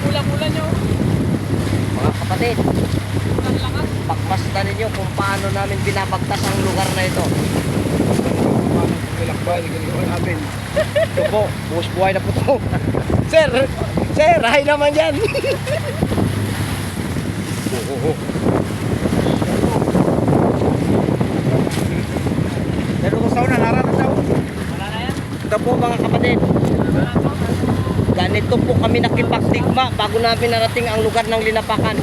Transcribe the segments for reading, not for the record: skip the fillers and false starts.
Pula-pula nyo. Mga kapatid, Ang lakas. pagpasta ninyo kung paano namin binabagtas ang lugar na ito. Nilakbay, ganyan namin. Ito po, buhos buhay na po ito. Sir, sir, hay naman yan. Pero kung sauna, nararat daw. Wala na yan. Ito po mga kapatid, Wala to. ganito po kami nakipagtigma bago namin narating ang lugar ng Linapakan.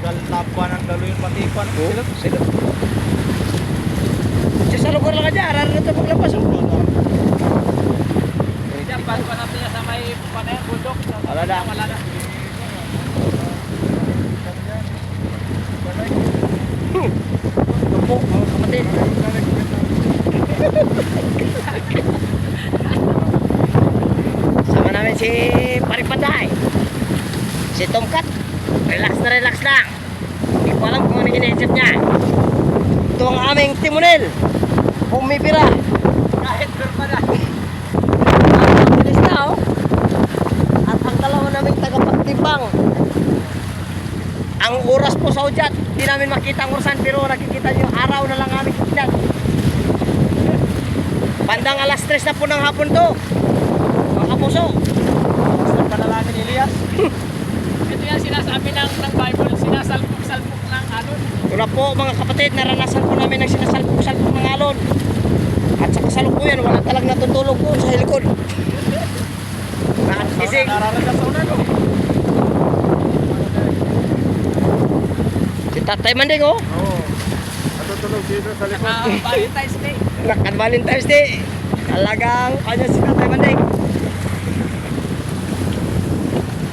Galapan ang daluyin patipan. Oh, sila. Diyan sa lugar lang ka dyan, ararat na paglabas. Diyan, bago pa natin yan sa may panayan, bundok. Wala na. Wala na. Ito po mga kapatid. Sama namin si Paripaday, si Tomcat. Relax na relax lang. Hindi ko alam kung ano iniisip niya. Ito ang aming timonel. Pumipira. Kahit berpa na. Ang bilis na oh. At ang dalawa naming tagapagtimbang. Ang oras po sa udyat, hindi namin makita ang orasan pero nakikita nyo araw na lang aming udyat. Bandang alas 3 na po ng hapon to. Mga kapuso. Sa panalangin ni Elias. Ito yan sinasabi ng Bible, sinasalpok-salpok ng alon. Ito na po mga kapatid, naranasan po namin ang sinasalpok-salpok ng alon. At sa kasalukuyan, wala talagang natutulog po sa helikod. Ising. Nararat ka sauna no. Si Tatay Manding oh. Oo. Natutulog dito sa likod. Valentine's Day. Nakan Valentine's Day. Talagang kanya si Tatay Manding.